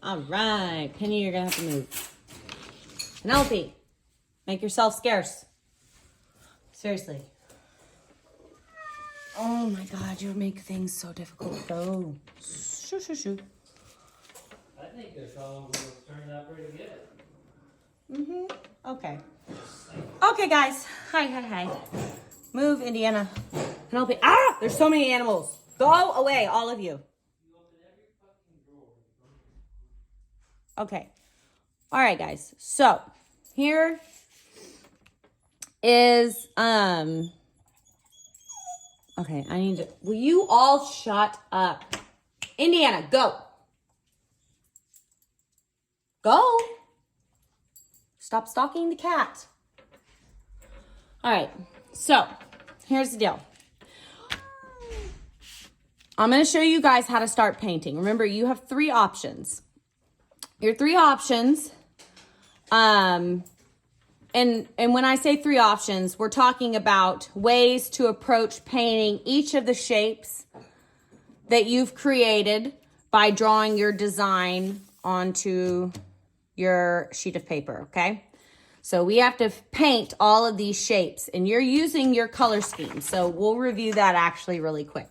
All right, Penny, you're gonna have to move. Penelope, make yourself scarce. Seriously. Oh my God, you make things so difficult. Go. Shoo, shoo, shoo. I think this all turned out pretty good. Okay. Okay, guys. Hi. Move, Indiana. Penelope. Ah! There's so many animals. Go away, all of you. Okay. All right, guys. So, here is, okay, I need to, will you all shut up? Indiana, go. Go. Stop stalking the cat. All right, so here's the deal. I'm going to show you guys how to start painting. Remember, you have 3 options. Your 3 options, and when I say 3 options, we're talking about ways to approach painting each of the shapes that you've created by drawing your design onto your sheet of paper, okay? So we have to paint all of these shapes, and you're using your color scheme. So we'll review that actually really quick.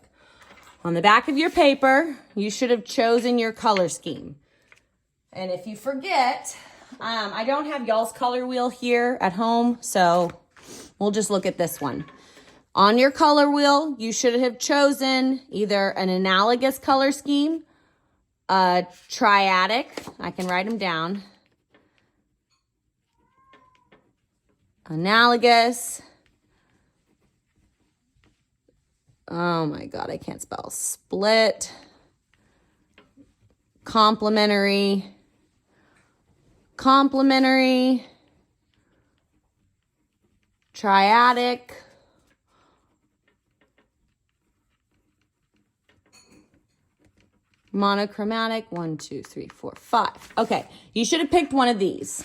On the back of your paper, you should have chosen your color scheme. And if you forget, I don't have y'all's color wheel here at home, so we'll just look at this one. On your color wheel, you should have chosen either an analogous color scheme, a triadic, I can write them down, analogous, oh my God, I can't spell, split, complementary, triadic, monochromatic, 1, 2, 3, 4, 5. Okay, you should have picked one of these.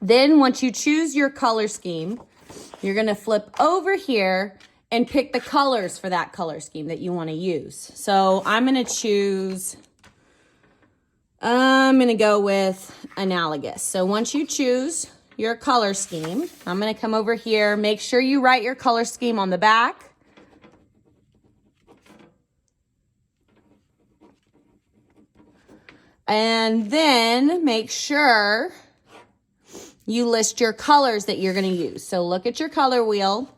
Then once you choose your color scheme, you're gonna flip over here and pick the colors for that color scheme that you wanna use. So I'm gonna go with analogous. So once you choose your color scheme, I'm gonna come over here, make sure you write your color scheme on the back. And then make sure you list your colors that you're gonna use. So look at your color wheel.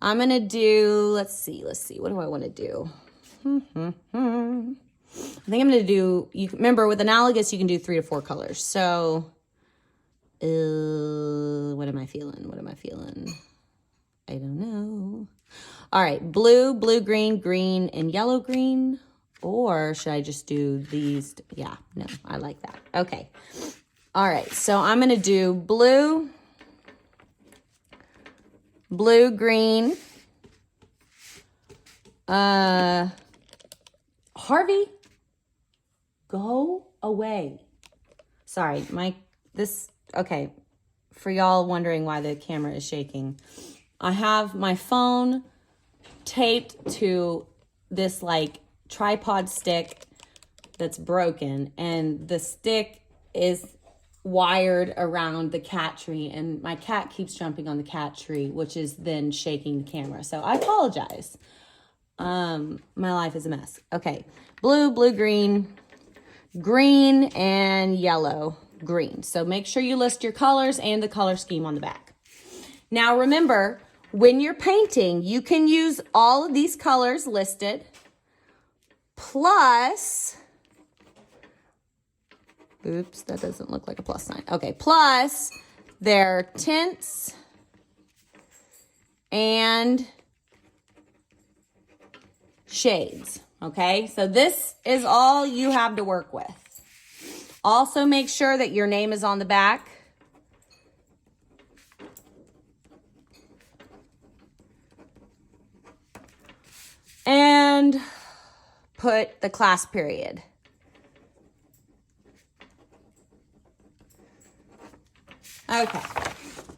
I'm gonna do, let's see, what do I wanna do? I think I'm gonna do, remember with analogous, you can do 3 to 4 colors. So, what am I feeling? I don't know. All right, blue, green, green, and yellow, green. Or should I just do these? Yeah, no, I like that. Okay. All right, so I'm gonna do blue, green, Harvey, go away. Sorry, okay, for y'all wondering why the camera is shaking. I have my phone taped to this like tripod stick that's broken, and the stick is wired around the cat tree, and my cat keeps jumping on the cat tree, which is then shaking the camera. So I apologize. My life is a mess. Okay, blue, green, and yellow, green. So make sure you list your colors and the color scheme on the back. Now remember, when you're painting, you can use all of these colors listed, plus, oops, that doesn't look like a plus sign. Okay, plus their tints and shades, okay? So this is all you have to work with. Also make sure that your name is on the back. And put the class period. Okay,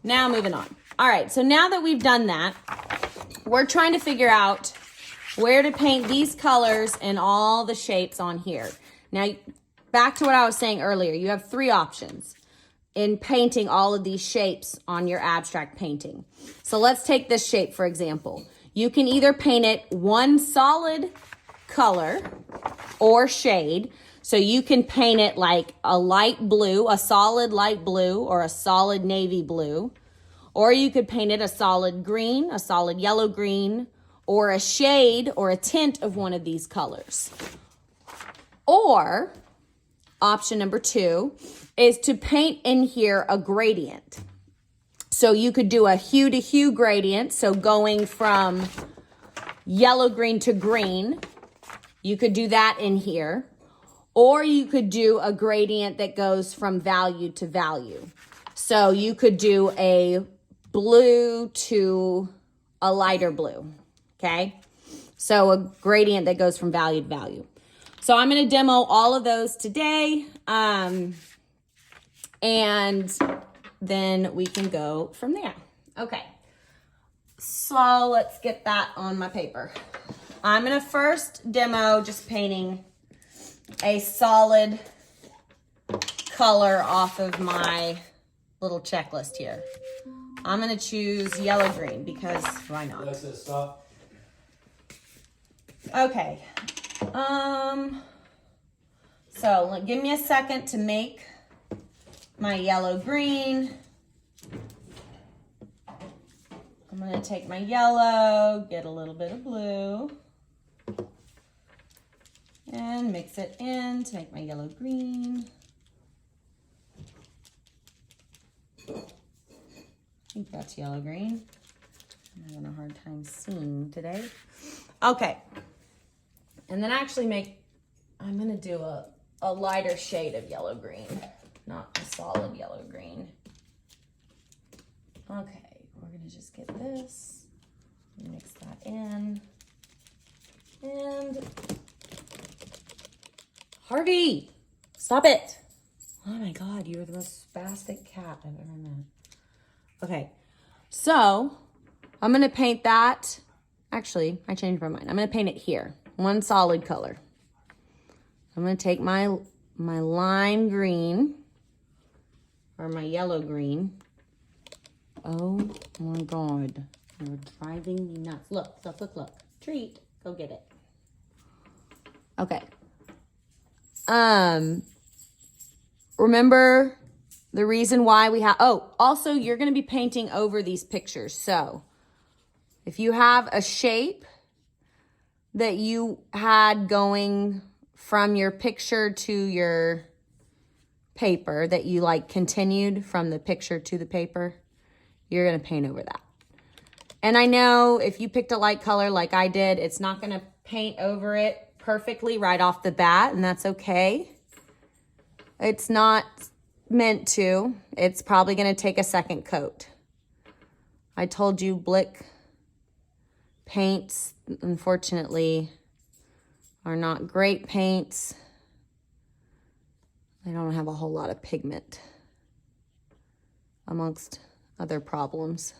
now moving on. All right, so now that we've done that, we're trying to figure out where to paint these colors and all the shapes on here. Now, back to what I was saying earlier, you have 3 options in painting all of these shapes on your abstract painting. So let's take this shape, for example. You can either paint it one solid color or shade. So you can paint it like a light blue, a solid light blue, or a solid navy blue. Or you could paint it a solid green, a solid yellow green, or a shade or a tint of one of these colors. Or option number 2 is to paint in here a gradient. So you could do a hue to hue gradient. So going from yellow green to green, you could do that in here. Or you could do a gradient that goes from value to value. So you could do a blue to a lighter blue, okay? So a gradient that goes from value to value. So I'm going to demo all of those today, and then we can go from there. Okay, so let's get that on my paper. I'm going to first demo just painting a solid color off of my little checklist here. I'm going to choose yellow green because why not? That's it, stop. Okay. So give me a second to make my yellow green. I'm going to take my yellow, get a little bit of blue, and mix it in to make my yellow green. I think that's yellow green. I'm having a hard time seeing today. Okay. And then actually I'm going to do a lighter shade of yellow green, not a solid yellow green. Okay, we're going to just get this, mix that in, and Harvey, stop it. Oh my God, you're the most spastic cat I've ever met. Okay, so I'm going to paint that. Actually, I changed my mind. I'm going to paint it here. One solid color. I'm going to take my lime green or my yellow green. Oh my God. You're driving me nuts. Look, look, look, look. Treat. Go get it. Okay. Remember the reason why we have, also you're going to be painting over these pictures. So if you have a shape that you had going from your picture to your paper that you like continued from the picture to the paper, you're going to paint over that. And I know if you picked a light color like I did, it's not going to paint over it perfectly right off the bat, and that's okay. It's not meant to. It's probably going to take a second coat. I told you Blick paints, unfortunately, are not great paints. They don't have a whole lot of pigment, amongst other problems,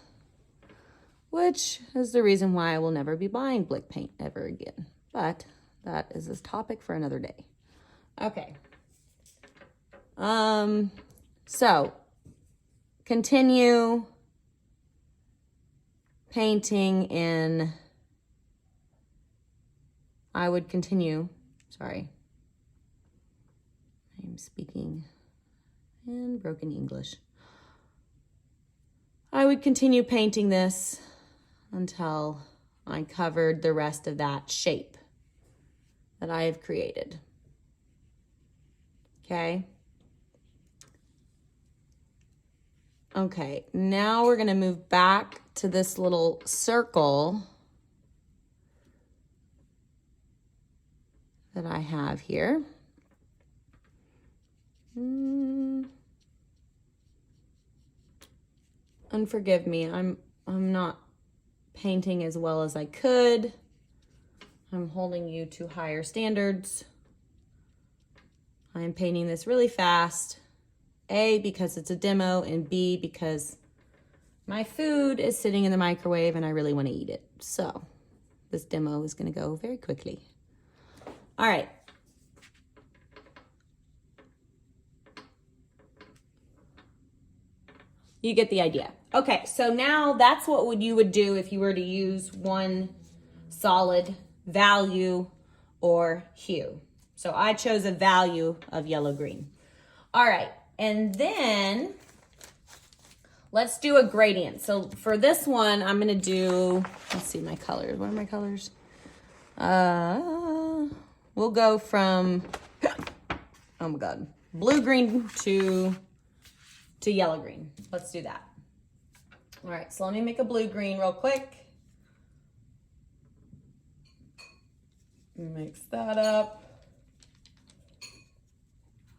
which is the reason why I will never be buying Blick paint ever again. But that is a topic for another day. Okay. So continue painting in, I would continue, sorry, I'm speaking in broken English. I would continue painting this until I covered the rest of that shape that I have created. Okay. Okay, now we're gonna move back to this little circle that I have here. And forgive me, I'm not painting as well as I could. I'm holding you to higher standards. I'm painting this really fast. A, because it's a demo, and B, because my food is sitting in the microwave and I really want to eat it. So this demo is going to go very quickly. All right. You get the idea. Okay, so now that's what you would do if you were to use one solid value or hue. So I chose a value of yellow-green. All right, and then let's do a gradient. So for this one, I'm gonna do, let's see my colors. What are my colors? We'll go from, oh my God, blue-green to yellow-green. Let's do that. All right, so let me make a blue-green real quick. Mix that up.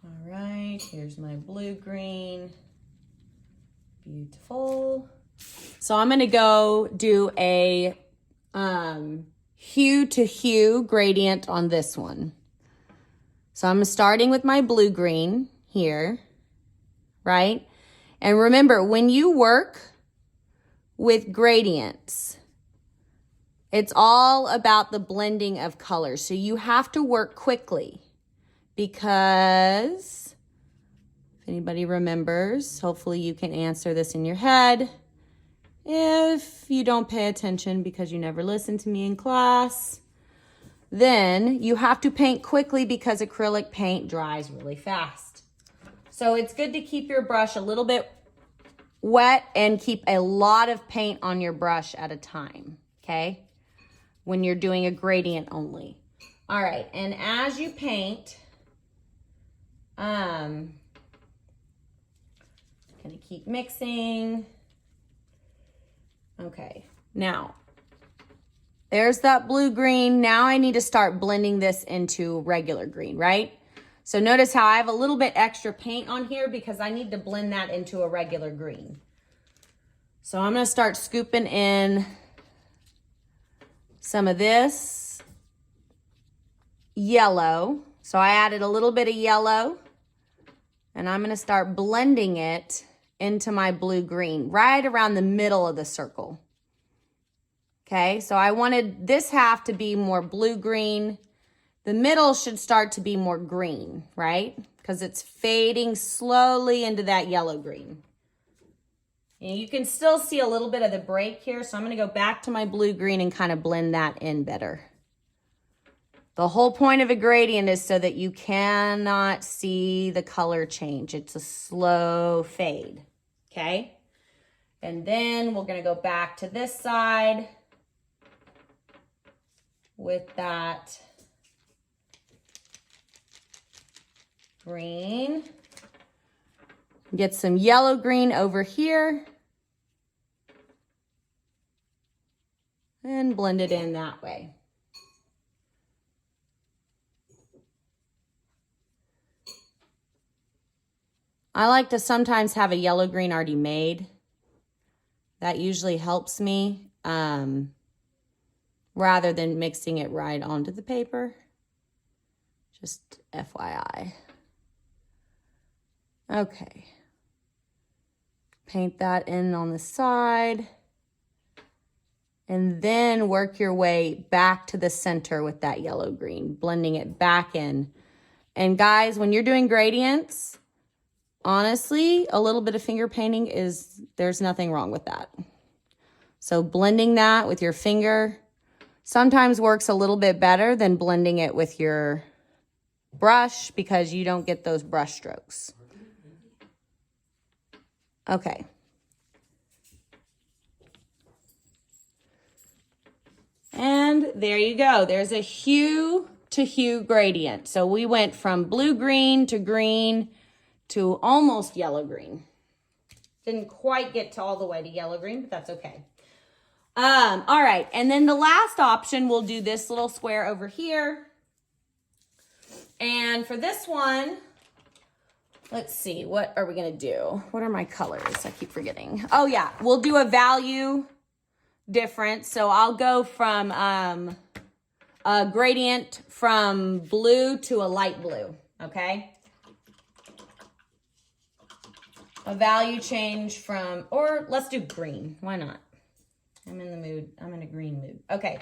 All right, here's my blue-green. Beautiful. So I'm gonna go do a hue to hue gradient on this one. So I'm starting with my blue-green here, right? And remember, when you work with gradients, it's all about the blending of colors. So you have to work quickly because if anybody remembers, hopefully you can answer this in your head. If you don't pay attention because you never listened to me in class, then you have to paint quickly because acrylic paint dries really fast. So it's good to keep your brush a little bit wet and keep a lot of paint on your brush at a time, okay? When you're doing a gradient only. All right, and as you paint, gonna keep mixing. Okay, now, there's that blue-green. Now I need to start blending this into regular green, right? So notice how I have a little bit extra paint on here because I need to blend that into a regular green. So I'm gonna start scooping in some of this yellow. So I added a little bit of yellow and I'm gonna start blending it into my blue-green right around the middle of the circle. Okay, so I wanted this half to be more blue-green. The middle should start to be more green, right? Because it's fading slowly into that yellow-green. And you can still see a little bit of the break here, so I'm gonna go back to my blue-green and kind of blend that in better. The whole point of a gradient is so that you cannot see the color change. It's a slow fade, okay? And then we're gonna go back to this side with that green. Get some yellow green over here and blend it in that way. I like to sometimes have a yellow green already made. That usually helps me rather than mixing it right onto the paper. Just FYI. Okay. Paint that in on the side. And then work your way back to the center with that yellow green, blending it back in. And guys, when you're doing gradients, honestly, a little bit of finger painting there's nothing wrong with that. So blending that with your finger sometimes works a little bit better than blending it with your brush because you don't get those brush strokes. Okay. And there you go. There's a hue to hue gradient. So we went from blue-green to green to almost yellow-green. Didn't quite get to all the way to yellow-green, but that's okay. All right, and then the last option, we'll do this little square over here. And for this one, let's see, what are we gonna do? What are my colors? I keep forgetting. Oh yeah, we'll do a value difference. So I'll go from a gradient from blue to a light blue, okay? A value change from, or let's do green, why not? I'm in the mood, I'm in a green mood. Okay,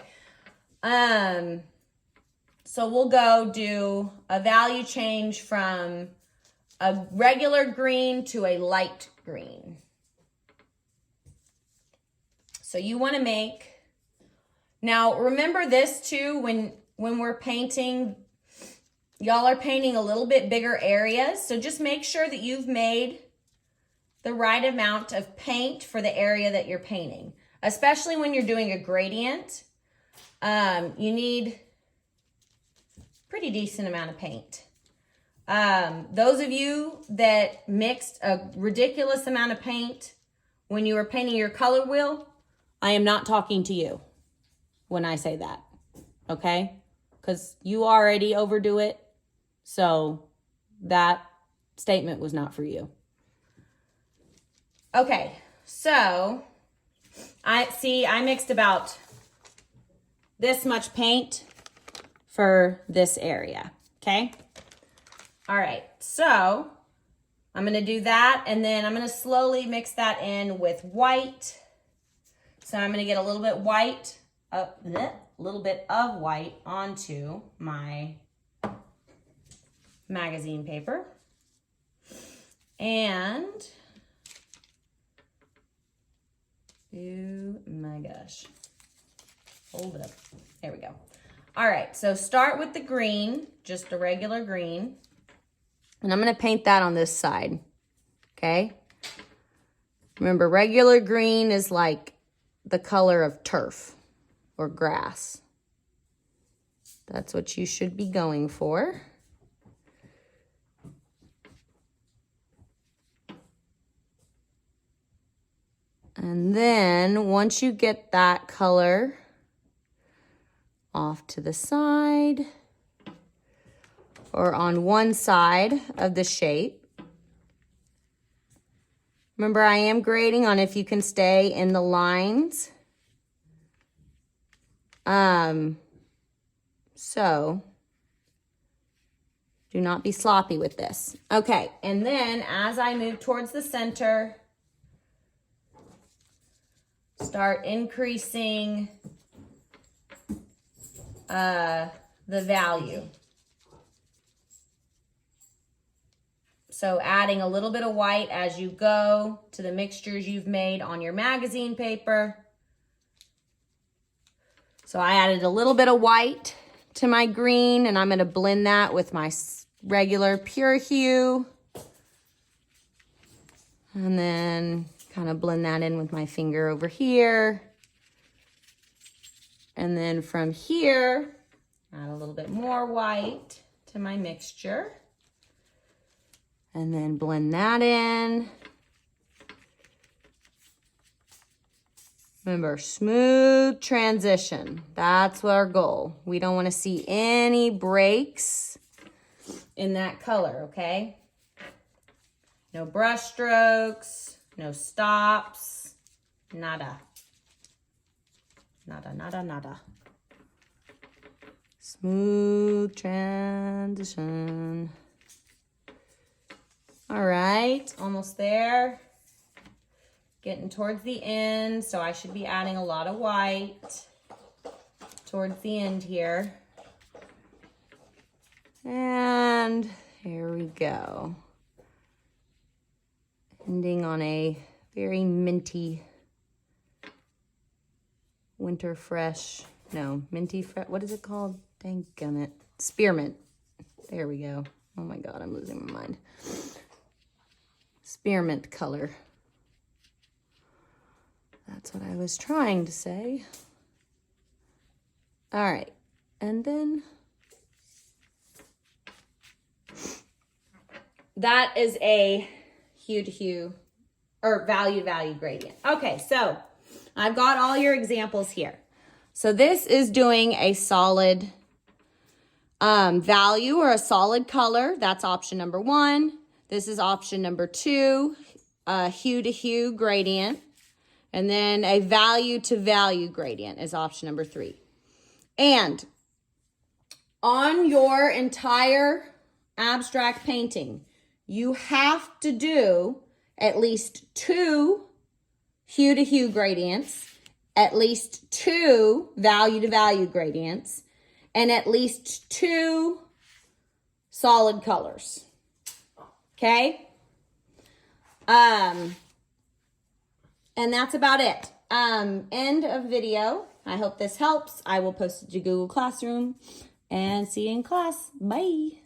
so we'll go do a value change from a regular green to a light green. So you want to make, now remember this too, when we're painting, y'all are painting a little bit bigger areas. So just make sure that you've made the right amount of paint for the area that you're painting, especially when you're doing a gradient. You need pretty decent amount of paint. Those of you that mixed a ridiculous amount of paint when you were painting your color wheel, I am not talking to you when I say that, okay? Because you already overdo it, so that statement was not for you. Okay, so I mixed about this much paint for this area, okay? All right, so I'm gonna do that, and then I'm gonna slowly mix that in with white. So I'm gonna get a little bit white, a little bit of white onto my magazine paper. And, oh my gosh, hold up, there we go. All right, so start with the green, just a regular green. And I'm gonna paint that on this side, okay? Remember, regular green is like the color of turf or grass. That's what you should be going for. And then once you get that color off to the side or on one side of the shape, remember I am grading on if you can stay in the lines. So do not be sloppy with this. Okay, and then as I move towards the center, start increasing the value. So adding a little bit of white as you go to the mixtures you've made on your magazine paper. So I added a little bit of white to my green, and I'm going to blend that with my regular pure hue. And then kind of blend that in with my finger over here. And then from here, add a little bit more white to my mixture. And then blend that in. Remember, smooth transition. That's our goal. We don't want to see any breaks in that color, okay? No brush strokes, no stops, nada. Nada, nada, nada. Smooth transition. All right, almost there. Getting towards the end, so I should be adding a lot of white towards the end here. And here we go. Ending on a very minty, winter fresh, no, minty fresh, what is it called? Dang gummit. Spearmint. There we go. Oh my God, I'm losing my mind. Spearmint color. That's what I was trying to say. All right, and then that is a hue to hue or value to value gradient. Okay, so I've got all your examples here. So this is doing a solid value or a solid color. That's option number 1. This is option number 2, hue to hue gradient. And then a value to value gradient is option number 3. And on your entire abstract painting, you have to do at least 2 hue to hue gradients, at least 2 value to value gradients, and at least 2 solid colors. Okay? And that's about it. End of video. I hope this helps. I will post it to Google Classroom and see you in class. Bye.